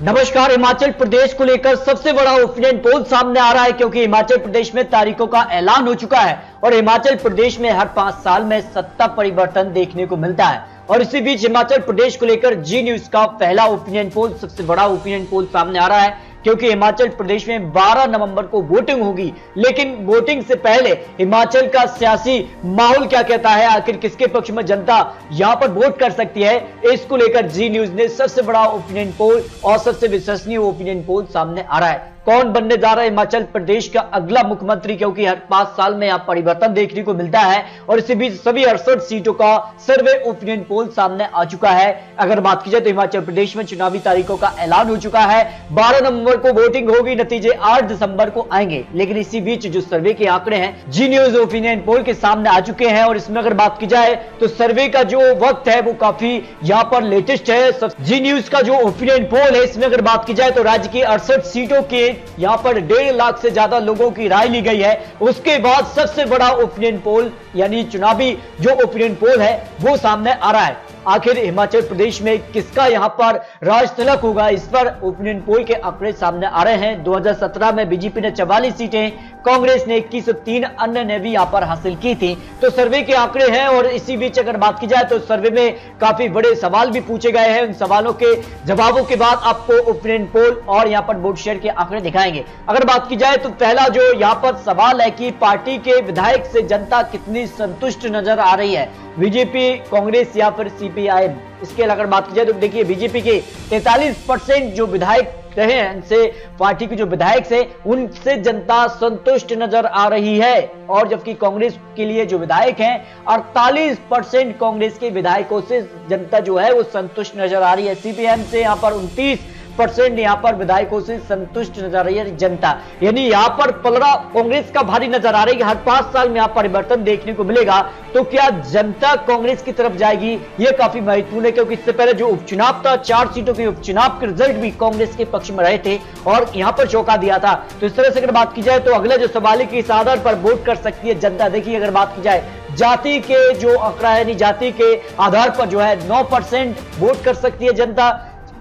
नमस्कार। हिमाचल प्रदेश को लेकर सबसे बड़ा ओपिनियन पोल सामने आ रहा है क्योंकि हिमाचल प्रदेश में तारीखों का ऐलान हो चुका है और हिमाचल प्रदेश में हर 5 साल में सत्ता परिवर्तन देखने को मिलता है। और इसी बीच हिमाचल प्रदेश को लेकर जी न्यूज का पहला ओपिनियन पोल, सबसे बड़ा ओपिनियन पोल सामने आ रहा है क्योंकि हिमाचल प्रदेश में 12 नवंबर को वोटिंग होगी। लेकिन वोटिंग से पहले हिमाचल का सियासी माहौल क्या कहता है, आखिर किसके पक्ष में जनता यहां पर वोट कर सकती है, इसको लेकर जी न्यूज ने सबसे बड़ा ओपिनियन पोल और सबसे विश्वसनीय ओपिनियन पोल सामने आ रहा है। कौन बनने जा रहा है हिमाचल प्रदेश का अगला मुख्यमंत्री, क्योंकि हर 5 साल में यहां परिवर्तन देखने को मिलता है और इसी बीच सभी 68 सीटों का सर्वे ओपिनियन पोल सामने आ चुका है। अगर बात की जाए तो हिमाचल प्रदेश में चुनावी तारीखों का ऐलान हो चुका है। 12 नवंबर को वोटिंग होगी, नतीजे 8 दिसंबर को आएंगे। लेकिन इसी बीच जो सर्वे के आंकड़े हैं जी न्यूज ओपिनियन पोल के सामने आ चुके हैं और इसमें अगर बात की जाए तो सर्वे का जो वक्त है वो काफी यहां पर लेटेस्ट है। जी न्यूज का जो ओपिनियन पोल है इसमें अगर बात की जाए तो राज्य की 68 सीटों के यहां पर 1.5 लाख से ज्यादा लोगों की राय ली गई है। उसके बाद सबसे बड़ा ओपिनियन पोल यानी चुनावी जो ओपिनियन पोल है वो सामने आ रहा है। आखिर हिमाचल प्रदेश में किसका यहां पर राज तिलक होगा, इस पर ओपिनियन पोल के आंकड़े सामने आ रहे हैं। 2017 में बीजेपी ने 44 सीटें, कांग्रेस ने 21 और 3 अन्य ने भी यहां पर हासिल की थी। तो सर्वे के आंकड़े हैं और इसी बीच अगर बात की जाए तो सर्वे में काफी बड़े सवाल भी पूछे गए हैं। उन सवालों के जवाबों के बाद आपको ओपिनियन पोल और यहां पर वोट शेयर के आंकड़े दिखाएंगे। अगर बात की जाए तो पहला जो यहां पर सवाल है कि पार्टी के विधायक से जनता कितनी संतुष्ट नजर आ रही है, बीजेपी, कांग्रेस या फिर सीपीआई। इसके अगर बात की जाए तो देखिए बीजेपी के 43% जो विधायक रहे हैं, इनसे पार्टी के जो विधायक से उनसे जनता संतुष्ट नजर आ रही है। और जबकि कांग्रेस के लिए जो विधायक हैं 48% कांग्रेस के विधायकों से जनता जो है वो संतुष्ट नजर आ रही है। सीपीएम से यहां पर 29% यहां पर विधायकों से संतुष्ट नजर आ रही है जनता। यानी यहां पर पलड़ा कांग्रेस का भारी नजर आ रही है। हर 5 साल में यहां परिवर्तन देखने को मिलेगा तो क्या जनता कांग्रेस की तरफ जाएगी, यह काफी महत्वपूर्ण है क्योंकि इससे पहले जो उपचुनाव था 4 सीटों के उपचुनाव के रिजल्ट भी कांग्रेस के पक्ष में रहे थे और यहां पर चौंका दिया था। तो इस तरह से अगर बात की जाए तो अगला जो सवाल है कि इस आधार पर वोट कर सकती है जनता। देखिए अगर बात की जाए जाति के जो आंकड़ा है, यानी जाति के आधार पर जो है 9% वोट कर सकती है जनता।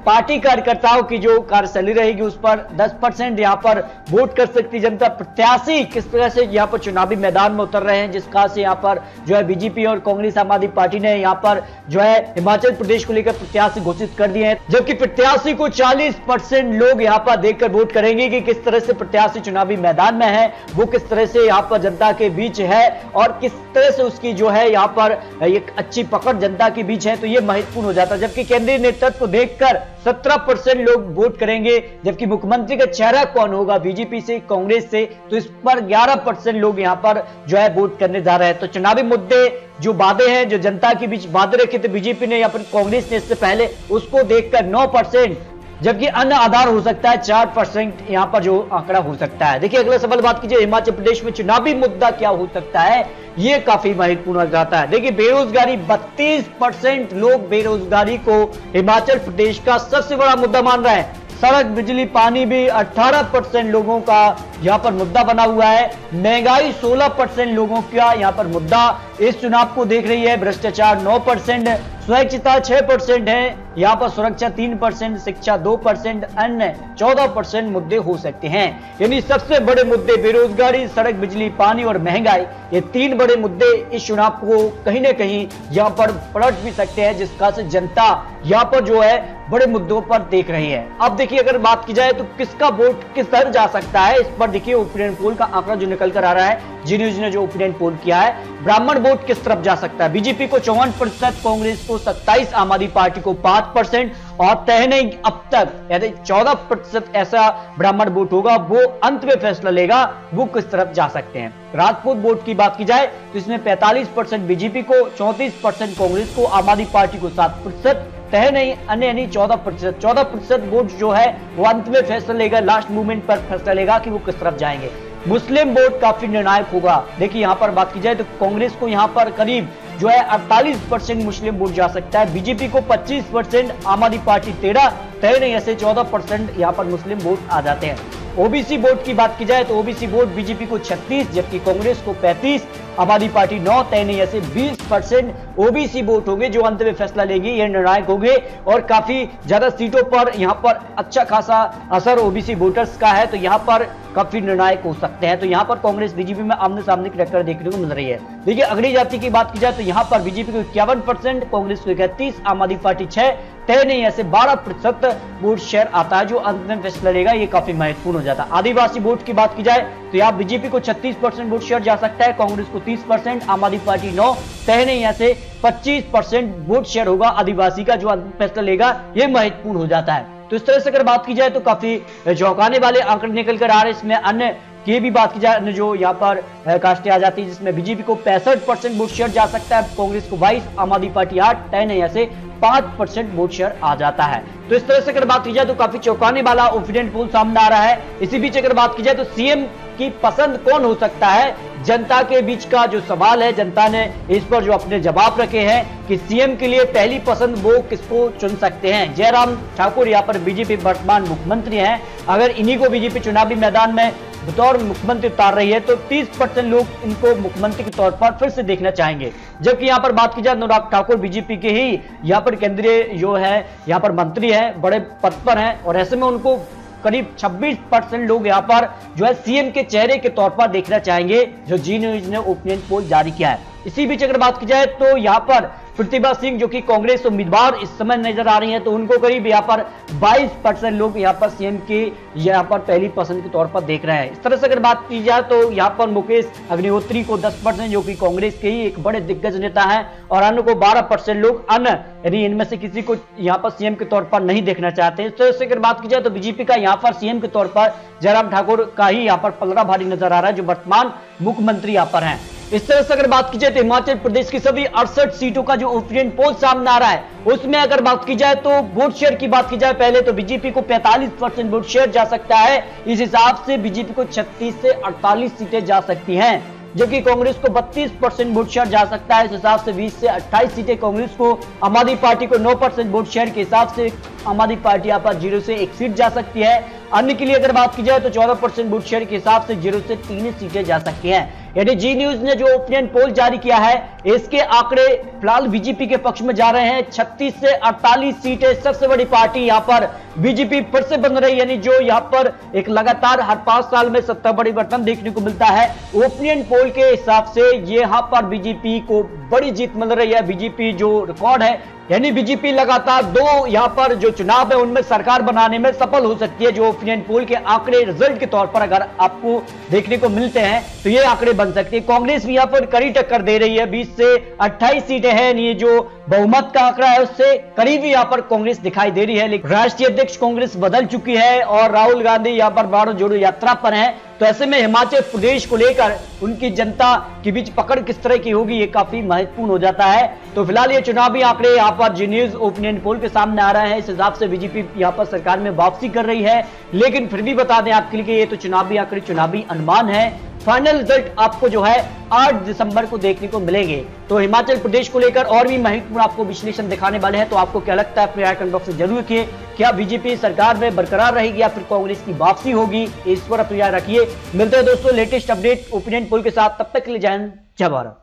पार्टी कार्यकर्ताओं की जो कार्यशैली रहेगी उस पर 10% यहां पर वोट कर सकती जनता। प्रत्याशी किस तरह से यहां पर चुनावी मैदान में उतर रहे हैं, जिस खास से यहां पर जो है बीजेपी और कांग्रेस आम आदमी पार्टी ने यहां पर जो है हिमाचल प्रदेश को लेकर प्रत्याशी घोषित कर दिए हैं। जबकि प्रत्याशी को 40% लोग यहां पर देखकर वोट करेंगे कि किस तरह से प्रत्याशी चुनावी मैदान में है, वो किस तरह से यहां पर जनता के बीच है और किस तरह से उसकी जो है यहां पर एक अच्छी पकड़ जनता के बीच है। तो ये महत्वपूर्ण हो जाता है। जबकि केंद्रीय नेतृत्व देखकर 17% लोग वोट करेंगे। जबकि मुख्यमंत्री का चेहरा कौन होगा, बीजेपी से, कांग्रेस से, तो इस पर 11% लोग यहां पर जो है वोट करने जा रहे हैं। तो चुनावी मुद्दे जो वादे हैं, जो जनता के बीच वादे रखे थे बीजेपी ने या फिर कांग्रेस ने इससे पहले, उसको देखकर 9%, जबकि अन्य आधार हो सकता है 4% यहां पर जो आंकड़ा हो सकता है। देखिए अगला सवाल बात कीजिए हिमाचल प्रदेश में चुनावी मुद्दा क्या हो सकता है, ये काफी महत्वपूर्ण हो जाता है। देखिए बेरोजगारी, 32% लोग बेरोजगारी को हिमाचल प्रदेश का सबसे बड़ा मुद्दा मान रहे हैं। सड़क, बिजली, पानी भी 18% लोगों का यहां पर मुद्दा बना हुआ है। महंगाई 16% लोगों का यहां पर मुद्दा इस चुनाव को देख रही है। भ्रष्टाचार 9%, स्वच्छता 6% है, यहां पर सुरक्षा 3%, शिक्षा 2%, अन्य 14% मुद्दे हो सकते हैं। यानी सबसे बड़े मुद्दे बेरोजगारी, सड़क, बिजली, पानी और महंगाई, ये 3 बड़े मुद्दे इस चुनाव को कहीं ना कहीं यहां पर पलट भी सकते हैं, जिसका से जनता यहां पर जो है बड़े मुद्दों पर देख रही है। अब देखिए अगर बात की जाए तो किसका वोट किस तरह जा सकता है, इस पर देखिए ओपिनियन पोल का आंकड़ा जो निकल कर आ रहा है, जी न्यूज ने जो ओपिनियन पोल किया है। ब्राह्मण वोट किस तरफ जा सकता है, बीजेपी को 54%, कांग्रेस को 27%, आम आदमी पार्टी को 5% और तय नहीं अब तक यानी 14% ऐसा ब्राह्मण वोट होगा, वो अंत में फैसला लेगा वो किस तरफ जा सकते हैं। राजपूत वोट की बात की जाए तो इसमें 45% बीजेपी को, 34% कांग्रेस को, आम आदमी पार्टी को 7%, तय नहीं अन्य यानी 14% वोट जो है वो अंत में फैसला लेगा, लास्ट मूवमेंट पर फैसला लेगा कि वो किस तरफ जाएंगे। मुस्लिम वोट काफी निर्णायक होगा। देखिए यहां पर बात की जाए तो कांग्रेस को यहां पर करीब जो है 48% मुस्लिम वोट जा सकता है, बीजेपी को 25%, आम आदमी पार्टी 13%, तय नहीं ऐसे 14% यहां पर मुस्लिम वोट आ जाते हैं। ओबीसी वोट की बात की जाए तो ओबीसी वोट बीजेपी को 36 जबकि कांग्रेस को 35, आम आदमी पार्टी 9, तय नहीं ऐसे 20% ओबीसी वोट होंगे जो अंत में फैसला लेगी, ये निर्णायक होंगे। और काफी ज्यादा सीटों पर यहां पर अच्छा खासा असर ओबीसी वोटर्स का है, तो यहां पर काफी निर्णायक हो सकते हैं। तो यहां पर कांग्रेस बीजेपी में आमने सामने की टक्कर देखने को मिल रही है। देखिए अगली जाति की बात की जाए तो यहां पर बीजेपी को 51%, कांग्रेस को 31, आम आदमी पार्टी 6, तय नहीं ऐसे 12% वोट शेयर आता है जो अंत में फैसला लेगा, ये काफी महत्वपूर्ण हो जाता है। आदिवासी वोट की बात की जाए तो यहाँ बीजेपी को 36% वोट शेयर जा सकता है, कांग्रेस को 30%, आम आदमी पार्टी 9, तय नहीं ऐसे 25% वोट शेयर होगा आदिवासी का जो अंत में फैसला लेगा, ये महत्वपूर्ण हो जाता है। तो इस तरह से अगर बात की जाए तो काफी चौंकाने वाले आंकड़े निकल कर आ रहे हैं। इसमें अन्य की भी बात की जाए, अन्य जो यहाँ पर कास्टें आ जाती है जिसमें बीजेपी को 65% वोट शेयर जा सकता है, कांग्रेस को 22, आम आदमी पार्टी 8, तय नहीं ऐसे 5% वोट शेयर आ जाता है। तो इस तरह से अगर बात की जाए तो काफी चौंकाने वाला ओपिनियन पोल सामने आ रहा है। इसी बीच अगर बात की जाए तो सीएम की पसंद कौन हो सकता है, जनता के बीच का जो सवाल है, जनता ने इस पर जो अपने जवाब रखे हैं कि सीएम के लिए पहली पसंद वो किसको चुन सकते हैं। जयराम ठाकुर यहाँ पर बीजेपी वर्तमान मुख्यमंत्री हैं, अगर इन्हीं को बीजेपी चुनावी मैदान में बतौर मुख्यमंत्री उतार रही है तो 30% लोग इनको मुख्यमंत्री के तौर पर फिर से देखना चाहेंगे। जबकि यहाँ पर बात की जाए अनुराग ठाकुर बीजेपी के ही यहाँ पर केंद्रीय जो है यहाँ पर मंत्री हैं, बड़े पद पर हैं, और ऐसे में उनको करीब 26% लोग यहाँ पर जो है सीएम के चेहरे के तौर पर देखना चाहेंगे, जो जी न्यूज ने ओपिनियन पोल जारी किया है। इसी बीच अगर बात की जाए तो यहाँ पर प्रतिभा सिंह जो कि कांग्रेस उम्मीदवार इस समय नजर आ रही हैं, तो उनको करीब यहाँ पर 22% लोग यहाँ पर सीएम के यहाँ पर पहली पसंद के तौर पर देख रहे हैं। इस तरह से अगर बात की जाए तो यहाँ पर मुकेश अग्निहोत्री को 10% जो कि कांग्रेस के ही एक बड़े दिग्गज नेता हैं, और अन्य को 12% लोग अन्य यानी इनमें से किसी को यहाँ पर सीएम के तौर पर नहीं देखना चाहते। इस तरह से अगर बात की जाए तो बीजेपी का यहाँ पर सीएम के तौर पर जयराम ठाकुर का ही यहाँ पर पलड़ा भारी नजर आ रहा है, जो वर्तमान मुख्यमंत्री यहाँ पर हैं। इस तरह से अगर बात की जाए तो हिमाचल प्रदेश की सभी 68 सीटों का जो ओपिनियन पोल सामने आ रहा है, उसमें अगर बात की जाए तो वोट शेयर की बात की जाए पहले तो बीजेपी को 45% वोट शेयर जा सकता है। इस हिसाब से बीजेपी को 36 से 48 सीटें जा सकती हैं, जबकि कांग्रेस को 32% वोट शेयर जा सकता है। इस हिसाब से 20 से 28 सीटें कांग्रेस को, आम आदमी पार्टी को 9% वोट शेयर के हिसाब से आम आदमी पार्टी यहाँ पर 0 से 1 सीट जा सकती है। अन्य के लिए अगर बात की जाए तो 14% वोट शेयर के हिसाब से 0 से 3 सीटें जा सकती हैं। यानी जी न्यूज ने जो ओपिनियन पोल जारी किया है, इसके आंकड़े फिलहाल बीजेपी के पक्ष में जा रहे हैं। 36 से 48 सीटें, सबसे बड़ी पार्टी यहाँ पर बीजेपी फिर से बन रही है, यानी जो यहाँ पर एक लगातार हर 5 साल में सत्ता परिवर्तन देखने को मिलता है। ओपिनियन पोल के हिसाब से यहाँ पर बीजेपी को बड़ी जीत मिल रही है। बीजेपी जो रिकॉर्ड है, यानी बीजेपी लगातार 2 यहाँ पर जो चुनाव है उनमें सरकार बनाने में सफल हो सकती है। जो ओपिनियन पोल के आंकड़े रिजल्ट के तौर पर अगर आपको देखने को मिलते हैं तो ये आंकड़े बन सकते हैं। कांग्रेस भी यहाँ पर कड़ी टक्कर दे रही है, 20 से 28 सीटें हैं, ये जो बहुमत का आंकड़ा है उससे करीब यहाँ पर कांग्रेस दिखाई दे रही है। लेकिन राष्ट्रीय अध्यक्ष कांग्रेस बदल चुकी है और राहुल गांधी यहाँ पर भारत जोड़ो यात्रा पर है, तो ऐसे में हिमाचल प्रदेश को लेकर उनकी जनता के बीच पकड़ किस तरह की होगी, ये काफी महत्वपूर्ण हो जाता है। तो फिलहाल ये चुनावी आंकड़े यहाँ पर जी न्यूज ओपिनियन पोल के सामने आ रहे हैं। इस हिसाब से बीजेपी यहाँ पर सरकार में वापसी कर रही है, लेकिन फिर भी बता दें आपके लिए ये तो चुनावी आंकड़े, चुनावी अनुमान है। फाइनल रिजल्ट आपको जो है 8 दिसंबर को देखने को मिलेंगे। तो हिमाचल प्रदेश को लेकर और भी महत्वपूर्ण आपको विश्लेषण दिखाने वाले हैं। तो आपको क्या लगता है अपने राय कमेंट बॉक्स में जरूर रखिए। क्या बीजेपी सरकार में बरकरार रहेगी या फिर कांग्रेस की वापसी होगी, इस पर अपनी राय रखिए। मिलते हैं दोस्तों लेटेस्ट अपडेट ओपिनियन पोल के साथ, तब तक के लिए जय हिंद, जय भारत।